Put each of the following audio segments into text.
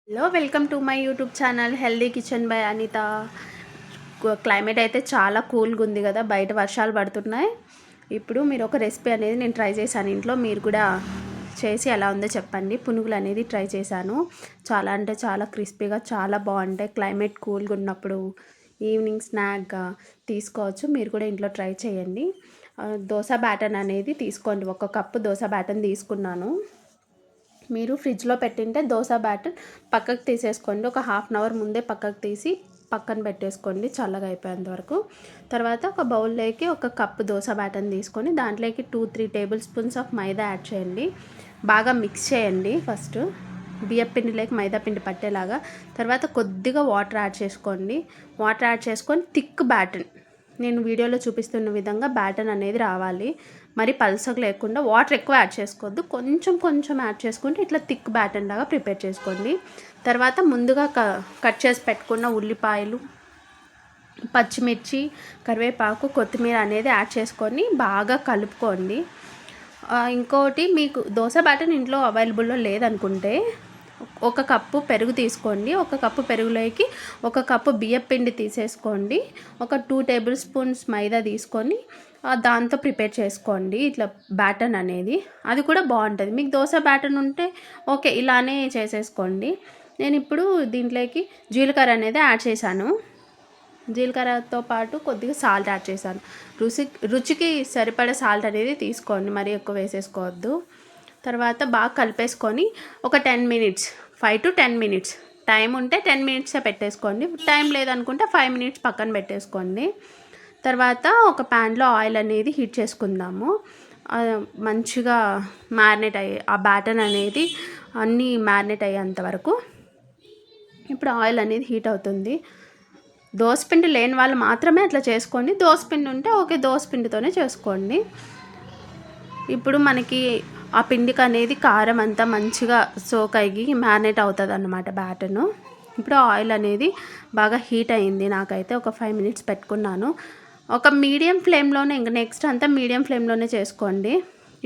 Hello welcome to my YouTube channel healthy kitchen by Anitha. Climate అయితే చాలా కూల్గా ఉంది కదా, బయట వర్షాలు పడుతున్నాయి. ఇప్పుడు మీరు ఒక రెసిపీ అనేది నేను ట్రై చేశాను ఇంట్లో, మీరు కూడా చేసి ఎలా ఉందో చెప్పండి. పునుగులు అనేది ట్రై చేశాను. చాలా అంటే చాలా క్రిస్పీగా చాలా బాగుంటాయి. క్లైమేట్ కూల్గా ఉన్నప్పుడు ఈవినింగ్ స్నాక్గా తీసుకోవచ్చు. మీరు కూడా ఇంట్లో ట్రై చేయండి. దోశ బ్యాటర్ అనేది తీసుకోండి. 1 కప్పు దోశ బ్యాటర్ తీసుకున్నాను. మీరు ఫ్రిడ్జ్లో పెట్టింటే దోశ బ్యాటర్ పక్కకు తీసేసుకోండి. ఒక హాఫ్ అన్ అవర్ ముందే పక్కకు తీసి పక్కన పెట్టేసుకోండి చల్లగా అయిపోయేంత వరకు. తర్వాత ఒక బౌల్లోకి 1 కప్పు దోశ బ్యాటర్ని తీసుకొని దాంట్లోకి 2-3 table spoons of maida add చేయండి. బాగా మిక్స్ చేయండి. ఫస్ట్ బియ్యం పిండిలోకి మైదా పిండి పట్టేలాగా. తర్వాత కొద్దిగా వాటర్ యాడ్ చేసుకోండి. వాటర్ యాడ్ చేసుకొని థిక్ బ్యాటర్, నేను వీడియోలో చూపిస్తున్న విధంగా బ్యాటర్ అనేది రావాలి. మరి పల్సగా లేకుండా, వాటర్ ఎక్కువ యాడ్ చేసుకోవద్దు, కొంచెం కొంచెం యాడ్ చేసుకుంటే ఇట్లా థిక్ బ్యాటర్ లాగా ప్రిపేర్ చేసుకోండి. తర్వాత ముందుగా కట్ చేసి పెట్టుకున్న ఉల్లిపాయలు, పచ్చిమిర్చి, కరివేపాకు, కొత్తిమీర అనేది యాడ్ చేసుకొని బాగా కలుపుకోండి. ఇంకోటి, మీకు దోశ బ్యాటర్ ఇంట్లో అవైలబుల్లో లేదనుకుంటే 1 కప్పు పెరుగు తీసుకోండి. 1 కప్పు పెరుగులోకి 1 కప్పు బియ్యం పిండి తీసేసుకోండి. ఒక 2 టేబుల్ స్పూన్స్ మైదా తీసుకొని దాంతో ప్రిపేర్ చేసుకోండి ఇట్లా బ్యాటర్ అనేది. అది కూడా బాగుంటుంది. మీకు దోశ బ్యాటర్ ఉంటే ఓకే, ఇలానే చేసేసుకోండి. నేను ఇప్పుడు దీంట్లోకి జీలకర్ర అనేది యాడ్ చేశాను. జీలకర్రతో పాటు కొద్దిగా సాల్ట్ యాడ్ చేశాను. రుచికి సరిపడే సాల్ట్ అనేది తీసుకోండి, మరీ ఎక్కువ వేసేసుకోవద్దు. తర్వాత బాగా కలిపేసుకొని ఒక 10 మినిట్స్, 5 to 10 మినిట్స్, టైం ఉంటే 10 మినిట్సే పెట్టేసుకోండి. టైం లేదనుకుంటే 5 మినిట్స్ పక్కన పెట్టేసుకోండి. తర్వాత ఒక ప్యాన్లో ఆయిల్ అనేది హీట్ చేసుకుందాము. మంచిగా మ్యారినేట్ అయ్యే ఆ బ్యాటర్ అనేది అన్నీ మ్యారినేట్ అయ్యేంత వరకు. ఇప్పుడు ఆయిల్ అనేది హీట్ అవుతుంది. దోసపిండి లేని వాళ్ళు మాత్రమే అట్లా చేసుకోండి. దోసపిండి ఉంటే ఓకే, దోసపిండితోనే చేసుకోండి. ఇప్పుడు మనకి ఆ పిండికి అనేది కారం అంతా మంచిగా సోక్ అయ్యి మ్యారినేట్ అవుతుంది అన్నమాట బ్యాటర్ను. ఇప్పుడు ఆయిల్ అనేది బాగా హీట్ అయింది. నాకైతే ఒక 5 మినిట్స్ పెట్టుకున్నాను. ఒక మీడియం ఫ్లేమ్లోనే, ఇంక నెక్స్ట్ అంతా మీడియం ఫ్లేమ్లోనే చేసుకోండి.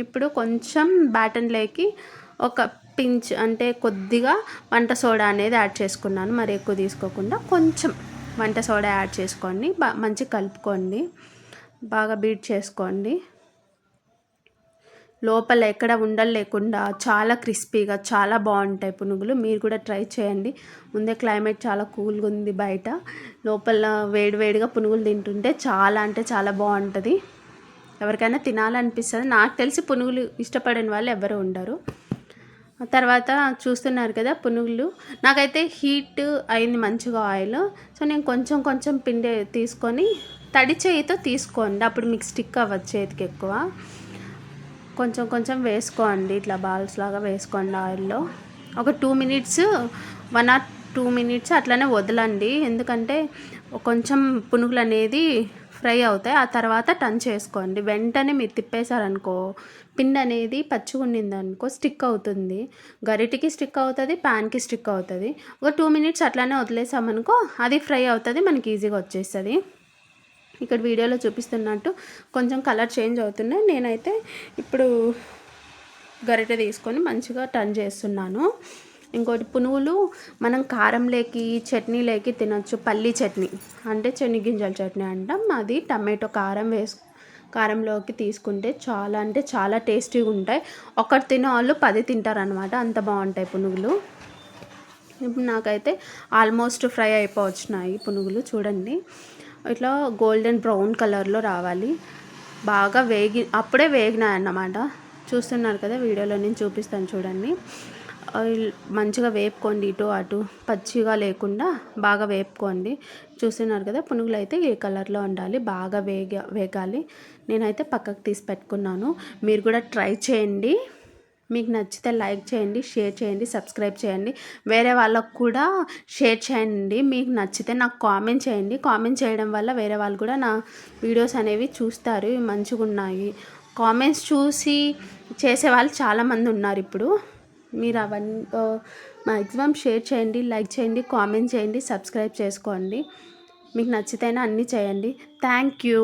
ఇప్పుడు కొంచెం బ్యాటర్లోకి ఒక పించ్ అంటే కొద్దిగా వంట సోడా అనేది యాడ్ చేసుకున్నాను. మరి ఎక్కువ తీసుకోకుండా కొంచెం వంట సోడా యాడ్ చేసుకోండి. మంచిగా కలుపుకోండి, బాగా బీట్ చేసుకోండి. లోపల ఎక్కడ ఉండలు లేకుండా చాలా క్రిస్పీగా చాలా బాగుంటాయి పునుగులు. మీరు కూడా ట్రై చేయండి. ముందే క్లైమేట్ చాలా కూల్గా ఉంది బయట, లోపల వేడివేడిగా పునుగులు తింటుంటే చాలా అంటే చాలా బాగుంటుంది. ఎవరికైనా తినాలనిపిస్తుంది. నాకు తెలిసి పునుగులు ఇష్టపడని వాళ్ళు ఎవరు ఉండరు. తర్వాత చూస్తున్నారు కదా పునుగులు, నాకైతే హీట్ అయింది మంచిగా ఆయిల్. సో నేను కొంచెం కొంచెం పిండి తీసుకొని తడి చేయితో తీసుకోండి, అప్పుడు మీకు స్టిక్ అవ్వదు చేతికి ఎక్కువ. కొంచెం కొంచెం వేసుకోండి, ఇట్లా బాల్స్ లాగా వేసుకోండి ఆయిల్లో. ఒక 2 మినిట్స్, 1 or 2 మినిట్స్ అట్లనే వదలండి. ఎందుకంటే కొంచెం పునుగులు అనేది ఫ్రై అవుతాయి. ఆ తర్వాత టర్న్ చేసుకోండి. వెంటనే మీరు తిప్పేశారనుకో, పిండి అనేది పచ్చిగా ఉండిందనుకో స్టిక్ అవుతుంది. గరిటికి స్టిక్ అవుతుంది, ప్యాన్కి స్టిక్ అవుతుంది. ఒక 2 మినిట్స్ అట్లానే వదిలేసామనుకో అది ఫ్రై అవుతుంది, మనకి ఈజీగా వచ్చేస్తుంది. ఇక్కడ వీడియోలో చూపిస్తున్నట్టు కొంచెం కలర్ చేంజ్ అవుతున్నాయి. నేనైతే ఇప్పుడు గరిటె తీసుకొని మంచిగా టర్న్ చేస్తున్నాను. ఇంకోటి, పునుగులు మనం కారంలోకి చట్నీలోకి తినొచ్చు. పల్లీ చట్నీ అంటే శనగింజల చట్నీ అంటాం, అది టమాటో కారంలోకి తీసుకుంటే చాలా అంటే చాలా టేస్టీగా ఉంటాయి. ఒకటి తినే వాళ్ళు 10 తింటారనమాట, అంత బాగుంటాయి పునుగులు. ఇప్పుడు నాకైతే ఆల్మోస్ట్ ఫ్రై అయిపోవచ్చున్నాయి పునుగులు. చూడండి, ఇట్లా గోల్డెన్ బ్రౌన్ కలర్లో రావాలి. బాగా అప్పుడే వేగినాయి అన్నమాట. చూస్తున్నారు కదా వీడియోలో, నేను చూపిస్తాను చూడండి. మంచిగా వేపుకోండి, ఇటు అటు పచ్చిగా లేకుండా బాగా వేపుకోండి. చూస్తున్నారు కదా, పునుగులు అయితే ఏ కలర్లో ఉండాలి, బాగా వేగాలి. నేనైతే పక్కకు తీసి పెట్టుకున్నాను. మీరు కూడా ట్రై చేయండి. మీకు నచ్చితే లైక్ చేయండి, షేర్ చేయండి, సబ్స్క్రైబ్ చేయండి. వేరే వాళ్ళకు కూడా షేర్ చేయండి. మీకు నచ్చితే నాకు కామెంట్ చేయండి. కామెంట్ చేయడం వల్ల వేరే వాళ్ళు కూడా నా వీడియోస్ అనేవి చూస్తారు, మంచిగా ఉన్నాయి. కామెంట్స్ చూసి చేసేవాళ్ళు చాలామంది ఉన్నారు ఇప్పుడు. మీరు అవన్నీ మ్యాక్సిమం షేర్ చేయండి, లైక్ చేయండి, కామెంట్ చేయండి, సబ్స్క్రైబ్ చేసుకోండి. మీకు నచ్చితేనే అన్నీ చేయండి. Thank you.